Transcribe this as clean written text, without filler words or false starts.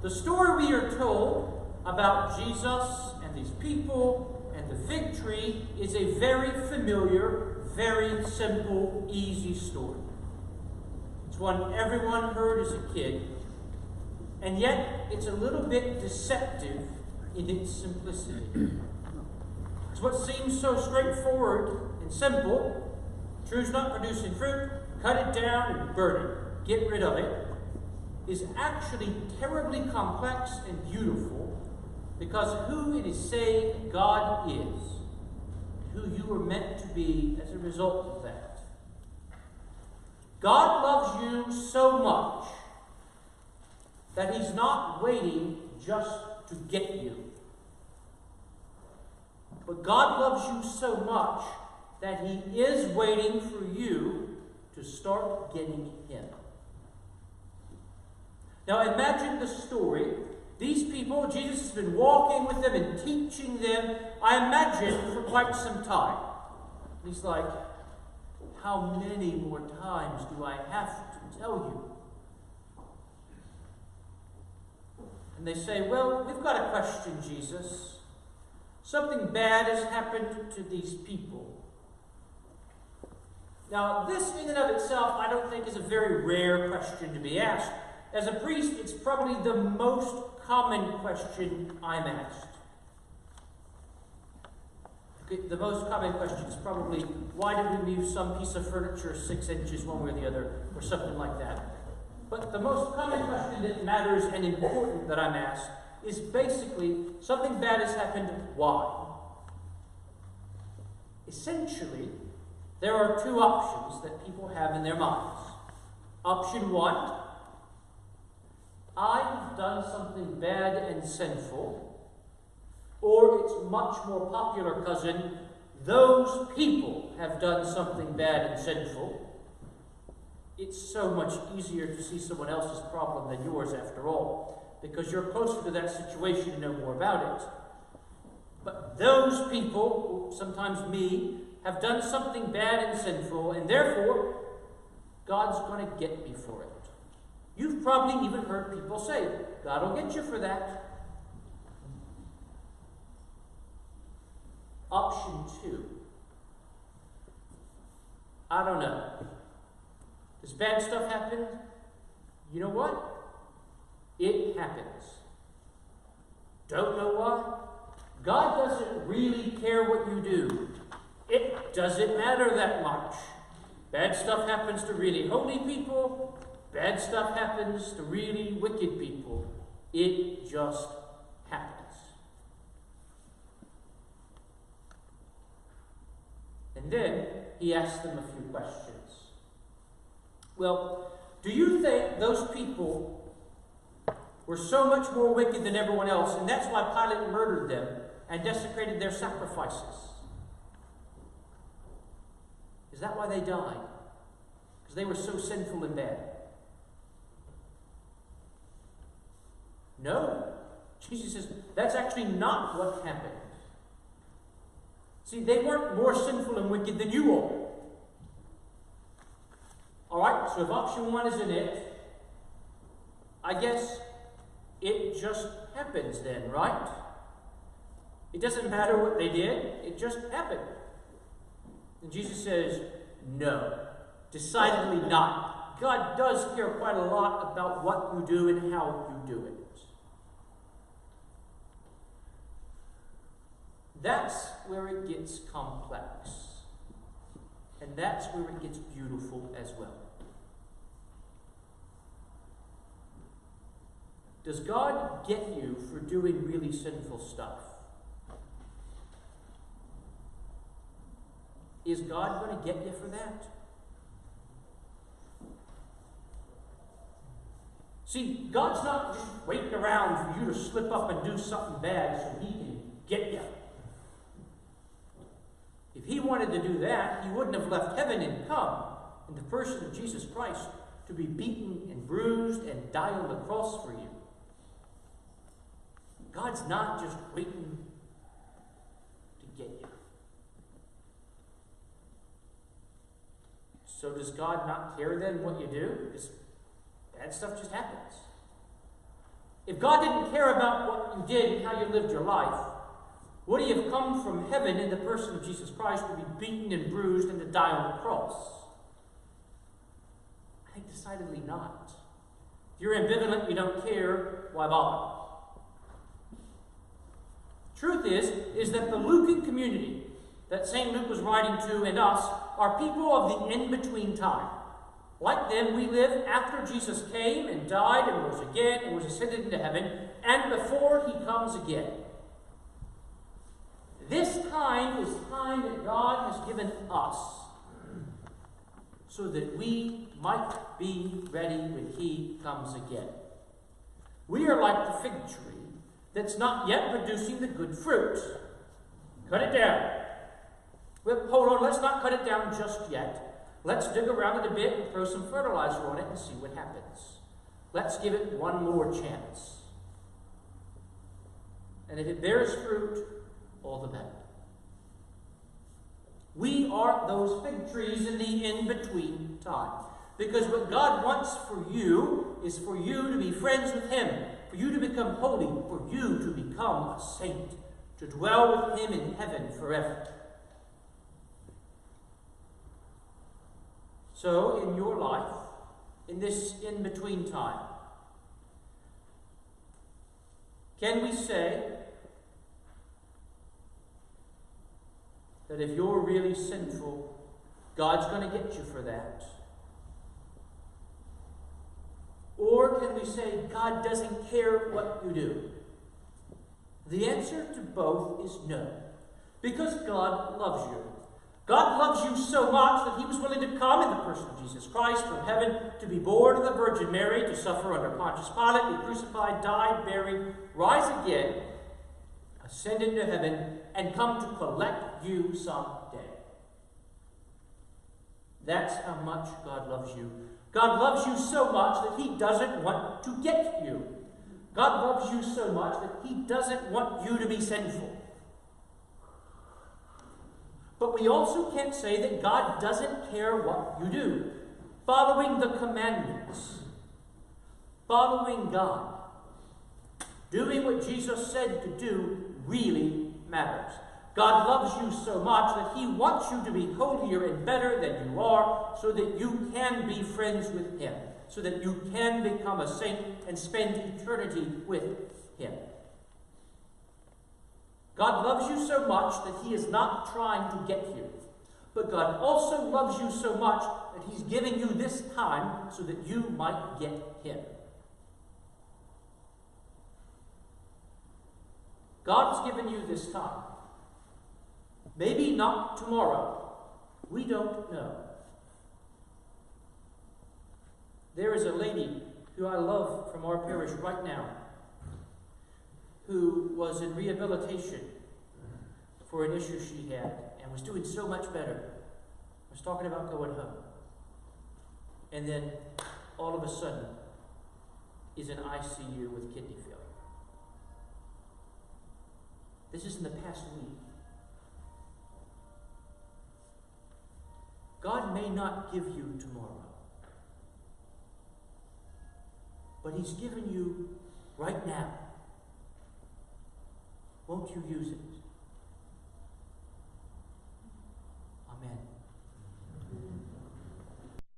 The story we are told about Jesus and these people and the fig tree is a very familiar, very simple, easy story. It's one everyone heard as a kid, and yet it's a little bit deceptive in its simplicity. It's what seems so straightforward and simple. Tree's not producing fruit, cut it down and burn it, get rid of it, is actually terribly complex and beautiful because who it is saying God is, who you are meant to be as a result of that. God loves you so much that He's not waiting just to get you. But God loves you so much that He is waiting for you to start getting Him. Now imagine the story. These people, Jesus has been walking with them and teaching them, I imagine, for quite some time. He's like, how many more times do I have to tell you? And they say, well, we've got a question, Jesus. Something bad has happened to these people. Now, this in and of itself, I don't think is a very rare question to be asked. As a priest, it's probably the most common question I'm asked. The most common question is probably, why did we move some piece of furniture 6 inches one way or the other, or something like that. But the most common question that matters and important that I'm asked is basically, something bad has happened, why? Essentially, there are 2 options that people have in their minds. Option 1, I've done something bad and sinful. Or its much more popular cousin, those people have done something bad and sinful. It's so much easier to see someone else's problem than yours after all, because you're closer to that situation and know more about it. But those people, sometimes me, have done something bad and sinful, and therefore, God's going to get me for it. You've probably even heard people say, God will get you for that. Option 2. I don't know. Does bad stuff happen? You know what? It happens. Don't know why? God doesn't really care what you do. It doesn't matter that much. Bad stuff happens to really holy people. Bad stuff happens to really wicked people. It just happens. And then he asks them a few questions. Well, do you think those people were so much more wicked than everyone else, and that's why Pilate murdered them and desecrated their sacrifices? Is that why they died? Because they were so sinful and bad? No. Jesus says, that's actually not what happened. See, they weren't more sinful and wicked than you are. Alright, so if option 1 isn't it, I guess it just happens then, right? It doesn't matter what they did, it just happened. And Jesus says, no, decidedly not. God does care quite a lot about what you do and how you do it. That's where it gets complex. And that's where it gets beautiful as well. Does God get you for doing really sinful stuff? Is God going to get you for that? See, God's not just waiting around for you to slip up and do something bad so He can get you. If He wanted to do that, He wouldn't have left heaven and come in the person of Jesus Christ to be beaten and bruised and die on the cross for you. God's not just waiting to get you. So does God not care then what you do? Because bad stuff just happens. If God didn't care about what you did and how you lived your life, would he have come from heaven in the person of Jesus Christ to be beaten and bruised and to die on the cross? I think decidedly not. If you're ambivalent, you don't care, why bother? Truth is that the Lucan community that St. Luke was writing to and us are people of the in-between time. Like them, we live after Jesus came and died and rose again and was ascended into heaven, and before he comes again. This time is time that God has given us so that we might be ready when he comes again. We are like the fig tree that's not yet producing the good fruit. Cut it down. Well, hold on, let's not cut it down just yet. Let's dig around it a bit and throw some fertilizer on it and see what happens. Let's give it one more chance. And if it bears fruit, all the better. We are those fig trees in the in-between time. Because what God wants for you is for you to be friends with him, for you to become holy, for you to become a saint, to dwell with him in heaven forever. So, in your life, in this in-between time, can we say that if you're really sinful, God's going to get you for that? Or can we say God doesn't care what you do? The answer to both is no. Because God loves you. God loves you so much that he was willing to come in the person of Jesus Christ from heaven to be born of the Virgin Mary, to suffer under Pontius Pilate, be crucified, died, buried, rise again, ascend into heaven, and come to collect you someday. That's how much God loves you. God loves you so much that he doesn't want to get you. God loves you so much that he doesn't want you to be sinful. But we also can't say that God doesn't care what you do. Following the commandments, following God, doing what Jesus said to do really matters. God loves you so much that he wants you to be holier and better than you are, so that you can be friends with him, so that you can become a saint and spend eternity with him. God loves you so much that he is not trying to get you. But God also loves you so much that he's giving you this time so that you might get him. God's given you this time. Maybe not tomorrow. We don't know. There is a lady who I love from our parish right now, who was in rehabilitation for an issue she had and was doing so much better. I was talking about going home. And then all of a sudden is in ICU with kidney failure. This is in the past week. God may not give you tomorrow, but he's given you right now. Won't you use it? Amen.